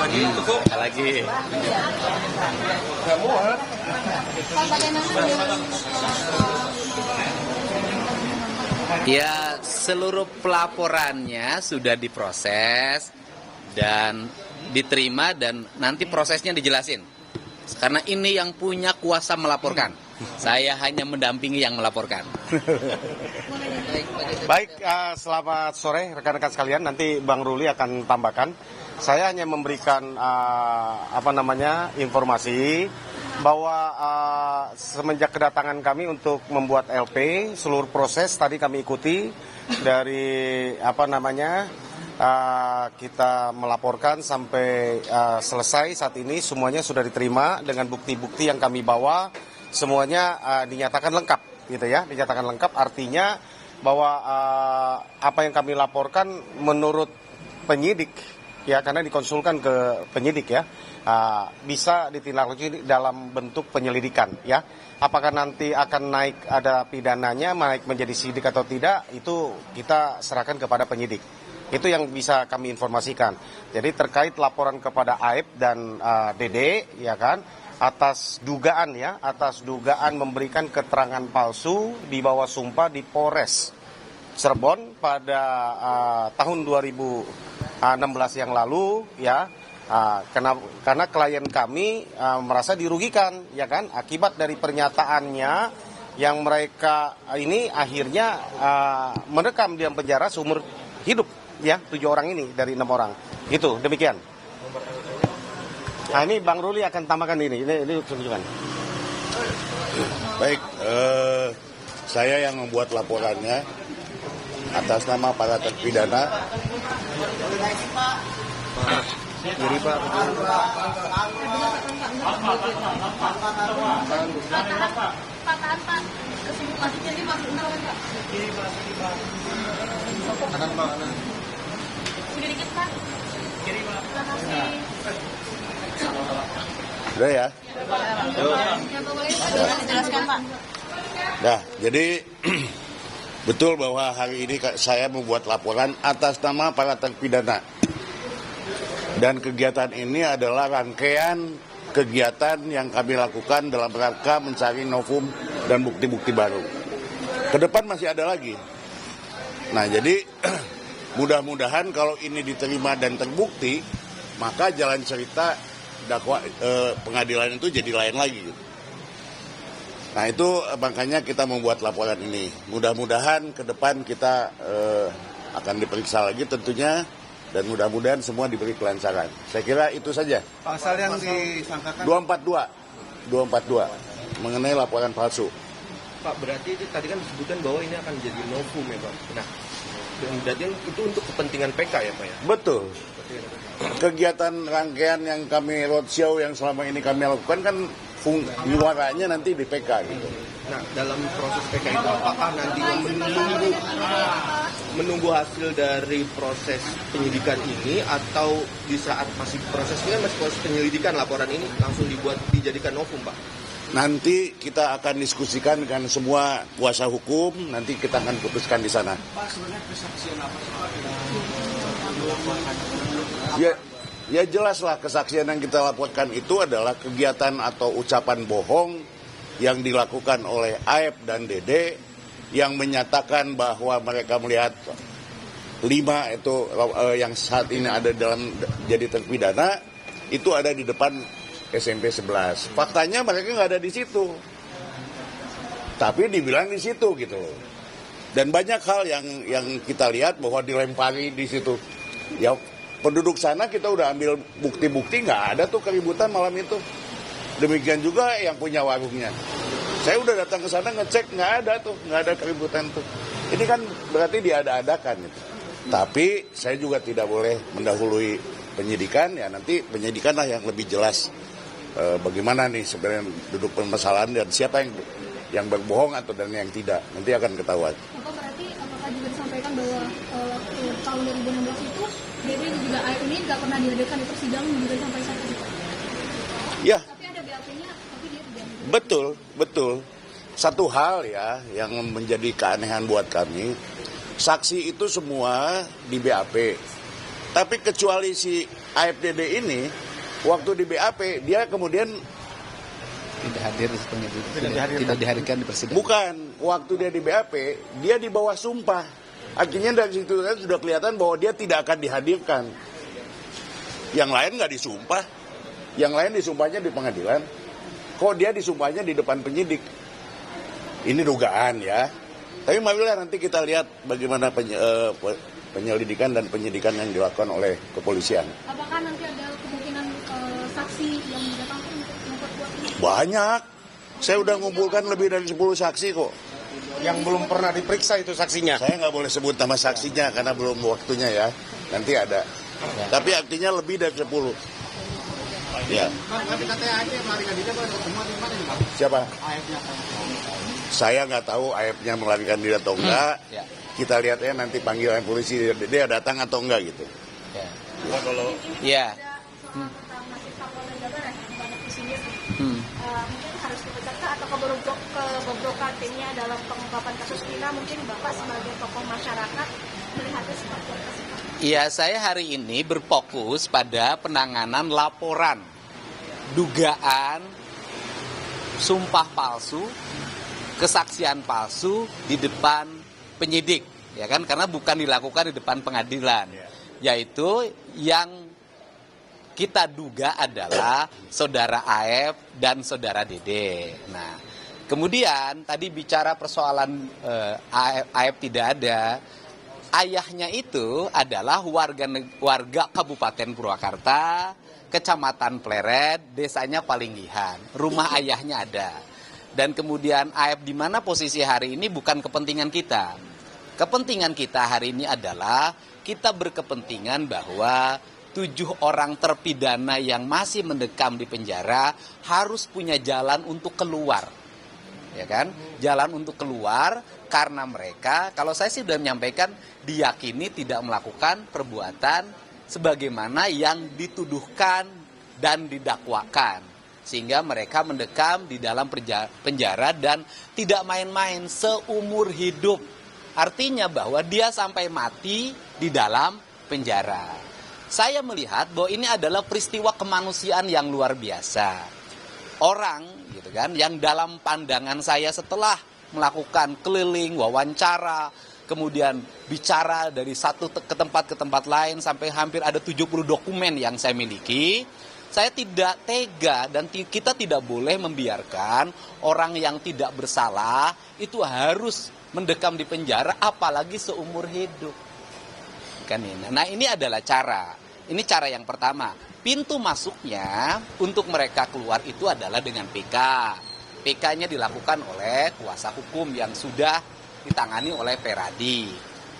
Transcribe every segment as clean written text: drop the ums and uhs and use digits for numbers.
lagi, cukup. Lagi. Ya, seluruh pelaporannya sudah diproses dan diterima dan nanti prosesnya dijelasin. Karena ini yang punya kuasa melaporkan. Saya hanya mendampingi yang melaporkan. Baik, selamat sore rekan-rekan sekalian. Nanti Bang Ruli akan tambahkan. Saya hanya memberikan informasi bahwa semenjak kedatangan kami untuk membuat LP, seluruh proses tadi kami ikuti dari kita melaporkan sampai selesai. Saat ini semuanya sudah diterima dengan bukti-bukti yang kami bawa, semuanya dinyatakan lengkap, gitu ya. Dinyatakan lengkap artinya bahwa apa yang kami laporkan menurut penyidik, ya, karena dikonsulkan ke penyidik, ya, bisa ditindaklanjuti dalam bentuk penyelidikan, ya. Apakah nanti akan naik ada pidananya, naik menjadi sidik atau tidak, itu kita serahkan kepada penyidik. Itu yang bisa kami informasikan. Jadi terkait laporan kepada AIP dan DD, ya kan, atas dugaan memberikan keterangan palsu di bawah sumpah di Polres Cirebon pada tahun 2016 yang lalu, ya. Karena klien kami merasa dirugikan, ya kan, akibat dari pernyataannya yang mereka ini akhirnya mendekam di dalam penjara seumur hidup, ya, 7 orang ini dari 6 orang. Itu demikian. Nah, ini Bang Ruli akan tambahkan ini tunjukkan. Baik, saya yang membuat laporannya atas nama para terpidana. Jadi Pak. Sudah ya? Jelaskan, Pak. Nah, jadi betul bahwa hari ini saya membuat laporan atas nama para terpidana. Dan kegiatan ini adalah rangkaian kegiatan yang kami lakukan dalam rangka mencari novum dan bukti-bukti baru. Ke depan masih ada lagi. Nah, jadi mudah-mudahan kalau ini diterima dan terbukti, maka jalan cerita pengadilan itu jadi lain lagi. Nah, itu makanya kita membuat laporan ini. Mudah-mudahan ke depan kita akan diperiksa lagi tentunya, dan mudah-mudahan semua diberi kelancaran. Saya kira itu saja. Pasal yang disangkakan 242 mengenai laporan palsu. Pak, berarti itu tadi kan disebutkan bahwa ini akan jadi novum, ya, Pak. Nah, berarti itu untuk kepentingan PK, ya, Pak, ya? Betul. Kegiatan rangkaian yang kami roadshow yang selama ini kami lakukan kan muaranya nanti di PK gitu. Nah, dalam proses PK itu apakah nanti menunggu hasil dari proses penyidikan ini, atau di saat masih proses ini, masih proses penyelidikan laporan ini langsung dijadikan novum, Pak? Nanti kita akan diskusikan dengan semua kuasa hukum, nanti kita akan putuskan di sana. Pak, sebenarnya kesaksian apa Ya jelaslah kesaksian yang kita laporkan itu adalah kegiatan atau ucapan bohong yang dilakukan oleh AIP dan DD yang menyatakan bahwa mereka melihat 5 itu yang saat ini ada dalam jadi terpidana itu ada di depan SMP 11. Faktanya mereka nggak ada di situ, tapi dibilang di situ gitu loh. Dan banyak hal yang kita lihat bahwa dilempari di situ. Ya, penduduk sana kita udah ambil bukti-bukti, nggak ada tuh keributan malam itu. Demikian juga yang punya warungnya. Saya udah datang ke sana ngecek, nggak ada keributan tuh. Ini kan berarti diada-adakan gitu. Tapi saya juga tidak boleh mendahului penyidikan, ya nanti penyidikan lah yang lebih jelas bagaimana nih sebenarnya duduk permasalahan dan siapa yang berbohong atau dan yang tidak, nanti akan ketahuan. Berarti apakah juga disampaikan bahwa tahun 2016 itu DD juga AIP ini nggak pernah dihadirkan di persidangan juga sampai saat ini? Ya. Tapi ada BAP-nya, tapi dia tidak. Betul. Satu hal ya yang menjadi keanehan buat kami, saksi itu semua di BAP. Tapi kecuali si AFDD ini waktu di BAP dia kemudian Tidak hadir di penyidikan, tidak dihadirkan di persidangan. bukan waktu dia di BAP dia di bawah sumpah. Artinya dari situ kan sudah kelihatan bahwa dia tidak akan dihadirkan. Yang lain nggak disumpah, yang lain disumpahnya di pengadilan. Kok dia disumpahnya di depan penyidik? Ini dugaan ya. Tapi marilah nanti kita lihat bagaimana penyelidikan dan penyidikan yang dilakukan oleh kepolisian. Apakah nanti ada kemungkinan saksi yang datang untuk memperkuat ini? Banyak. Saya udah ngumpulkan lebih dari 10 saksi kok. Yang belum pernah diperiksa itu saksinya. Saya nggak boleh sebut nama saksinya karena belum waktunya ya. Nanti ada. Tapi artinya lebih dari 10. Ya. Siapa? Saya nggak tahu AF-nya melarikan diri atau enggak. Ya. Kita lihat ya nanti panggilan polisi dia datang atau enggak gitu. Ya. Kalau Ya. Soal tentang nasib Kapolda Jabar ya, banyak isinya sih. Hmm. Mungkin harus dipecat atau kebobrokan timnya dalam pengungkapan kasus Vina, mungkin Bapak sebagai tokoh masyarakat melihatnya seperti apa sih Pak? Iya, saya hari ini berfokus pada penanganan laporan dugaan sumpah palsu, kesaksian palsu di depan penyidik, ya kan? Karena bukan dilakukan di depan pengadilan, yaitu yang kita duga adalah saudara AF dan saudara Dede. Nah, kemudian tadi bicara persoalan AF tidak ada. Ayahnya itu adalah warga Kabupaten Purwakarta, Kecamatan Pleret, desanya Palinggihan. Rumah ayahnya ada. Dan kemudian AF di mana posisi hari ini bukan kepentingan kita. Kepentingan kita hari ini adalah kita berkepentingan bahwa 7 orang terpidana yang masih mendekam di penjara harus punya jalan untuk keluar. Ya kan? Jalan untuk keluar karena mereka, kalau saya sih sudah menyampaikan, diyakini tidak melakukan perbuatan sebagaimana yang dituduhkan dan didakwakan. Sehingga mereka mendekam di dalam penjara dan tidak main-main seumur hidup. Artinya bahwa dia sampai mati di dalam penjara. Saya melihat bahwa ini adalah peristiwa kemanusiaan yang luar biasa. Orang gitu kan yang dalam pandangan saya setelah melakukan keliling, wawancara, kemudian bicara dari satu ke tempat lain sampai hampir ada 70 dokumen yang saya miliki, saya tidak tega dan kita tidak boleh membiarkan orang yang tidak bersalah itu harus mendekam di penjara apalagi seumur hidup. Kan ini. Nah, ini adalah cara. Ini cara yang pertama. Pintu masuknya untuk mereka keluar itu adalah dengan PK. PK-nya dilakukan oleh kuasa hukum yang sudah ditangani oleh Peradi.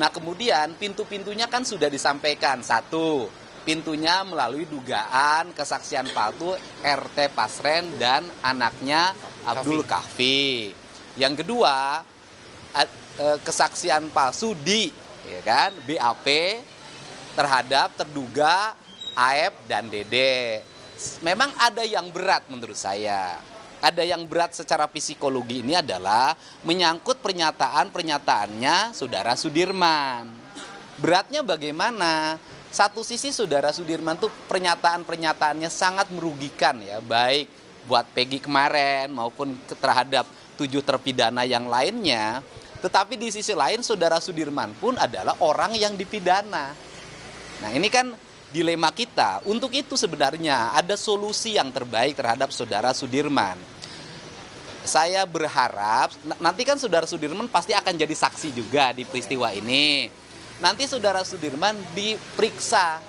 Nah, kemudian pintu-pintunya kan sudah disampaikan. Satu, pintunya melalui dugaan kesaksian palsu RT Pasren dan anaknya Abdul Kahfi. Yang kedua, kesaksian palsu di BAP terhadap terduga AF dan Dede. Memang ada yang berat menurut saya. Ada yang berat secara psikologi ini adalah menyangkut pernyataannya Saudara Sudirman. Beratnya bagaimana? Satu sisi Saudara Sudirman tuh pernyataannya sangat merugikan ya, baik buat Peggy kemarin maupun terhadap 7 terpidana yang lainnya. Tetapi di sisi lain Saudara Sudirman pun adalah orang yang dipidana. Nah, ini kan dilema kita. Untuk itu sebenarnya ada solusi yang terbaik terhadap Saudara Sudirman. Saya berharap, nanti kan Saudara Sudirman pasti akan jadi saksi juga di peristiwa ini. Nanti Saudara Sudirman diperiksa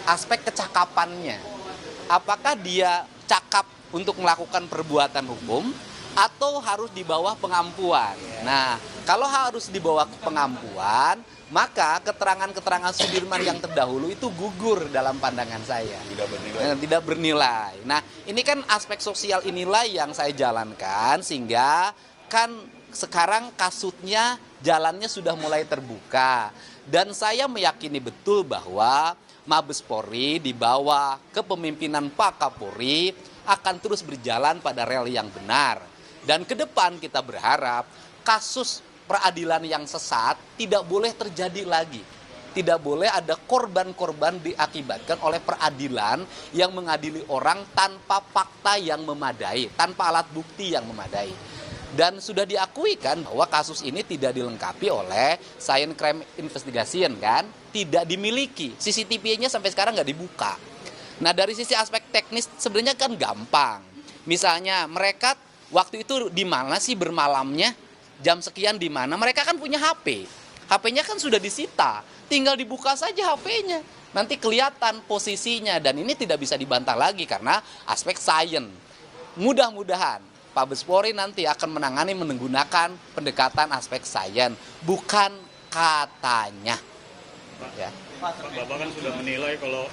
aspek kecakapannya. Apakah dia cakap untuk melakukan perbuatan hukum atau harus di bawah pengampuan. Nah, kalau harus di bawah pengampuan, maka keterangan-keterangan Sudirman yang terdahulu itu gugur dalam pandangan saya. Tidak bernilai. Nah, ini kan aspek sosial inilah yang saya jalankan sehingga kan sekarang kasutnya jalannya sudah mulai terbuka. Dan saya meyakini betul bahwa Mabes Polri di bawah kepemimpinan Pak Kapolri akan terus berjalan pada rel yang benar. Dan ke depan kita berharap kasus peradilan yang sesat tidak boleh terjadi lagi. tidak boleh ada korban-korban diakibatkan oleh peradilan yang mengadili orang tanpa fakta yang memadai, tanpa alat bukti yang memadai. Dan sudah diakui kan bahwa kasus ini tidak dilengkapi oleh Science Crime Investigation kan, tidak dimiliki. CCTV-nya sampai sekarang nggak dibuka. Nah dari sisi aspek teknis sebenarnya kan gampang. Misalnya mereka waktu itu di mana sih bermalamnya, jam sekian di mana, mereka kan punya HP. HP-nya kan sudah disita, tinggal dibuka saja HP-nya. Nanti kelihatan posisinya dan ini tidak bisa dibantah lagi karena aspek sains. Mudah-mudahan Pak Bespori nanti akan menangani menggunakan pendekatan aspek sains, bukan katanya. Ya. Bapak kan sudah menilai kalau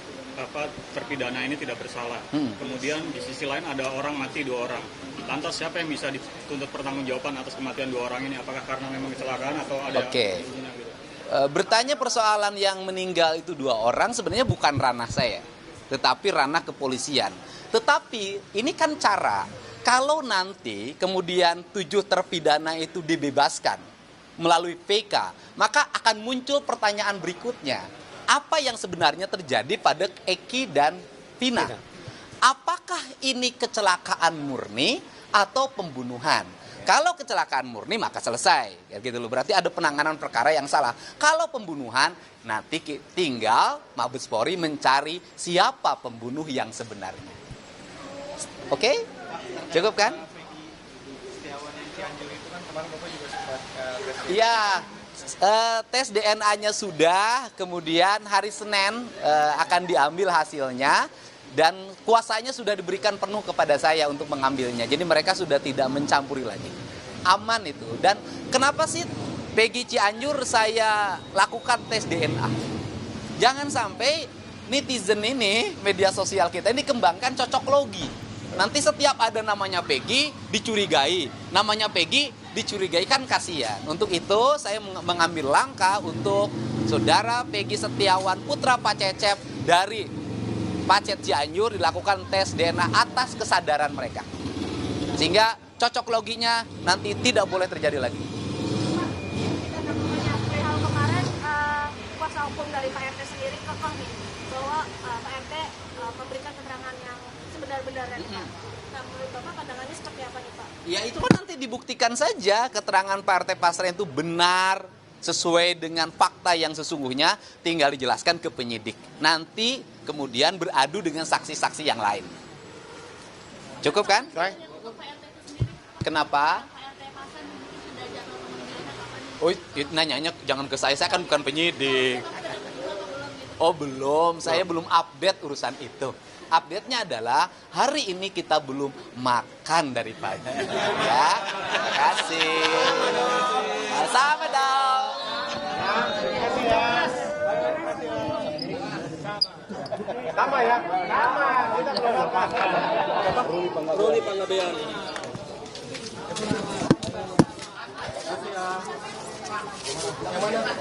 terpidana ini tidak bersalah. Kemudian di sisi lain ada orang mati 2 orang. Lantas siapa yang bisa dituntut pertanggungjawaban atas kematian 2 orang ini? Apakah karena memang kecelakaan atau ada? Oke. Bertanya persoalan yang meninggal itu 2 orang sebenarnya bukan ranah saya, tetapi ranah kepolisian. Tetapi ini kan cara. Kalau nanti kemudian 7 terpidana itu dibebaskan melalui PK, maka akan muncul pertanyaan berikutnya. Apa yang sebenarnya terjadi pada Eki dan Vina? Apakah ini kecelakaan murni atau pembunuhan? Kalau kecelakaan murni maka selesai. Ya gitu loh. Berarti ada penanganan perkara yang salah. Kalau pembunuhan nanti tinggal Mabes Polri mencari siapa pembunuh yang sebenarnya. Oke? Cukup kan? Iya, tes DNA-nya sudah, kemudian hari Senin akan diambil hasilnya dan kuasanya sudah diberikan penuh kepada saya untuk mengambilnya. Jadi mereka sudah tidak mencampuri lagi. Aman itu. Dan kenapa sih Peggy Cianjur saya lakukan tes DNA? Jangan sampai netizen ini, media sosial kita ini kembangkan cocok logi. Nanti setiap ada namanya Peggy dicurigai, namanya Peggy dicurigai, kan kasihan. Untuk itu saya mengambil langkah untuk saudara Peggy Setiawan putra Pak Cecep dari Pacet Cianjur dilakukan tes DNA atas kesadaran mereka. Sehingga cocok loginya nanti tidak boleh terjadi lagi. Perihal kemarin kuasa hukum dari Pak RT sendiri kekeh nih bahwa Pak RT memberikan keterangan yang sebenar-benarnya nih Pak. Nah, menurut Bapak pandangannya seperti apa nih Pak? Ya itu kan nanti dibuktikan saja keterangan Pak RT Pasren itu benar sesuai dengan fakta yang sesungguhnya, tinggal dijelaskan ke penyidik. Nanti kemudian beradu dengan saksi-saksi yang lain. Cukup kan? Kenapa? Oh, nanyanya jangan ke saya kan bukan penyidik. Oh belum, saya belum update urusan itu. Update-nya adalah hari ini kita belum makan dari pagi. Ya, terima kasih. Sama dong. Sama ya, sama. Kita belum makan. Ruli Panggabean. Yang mana?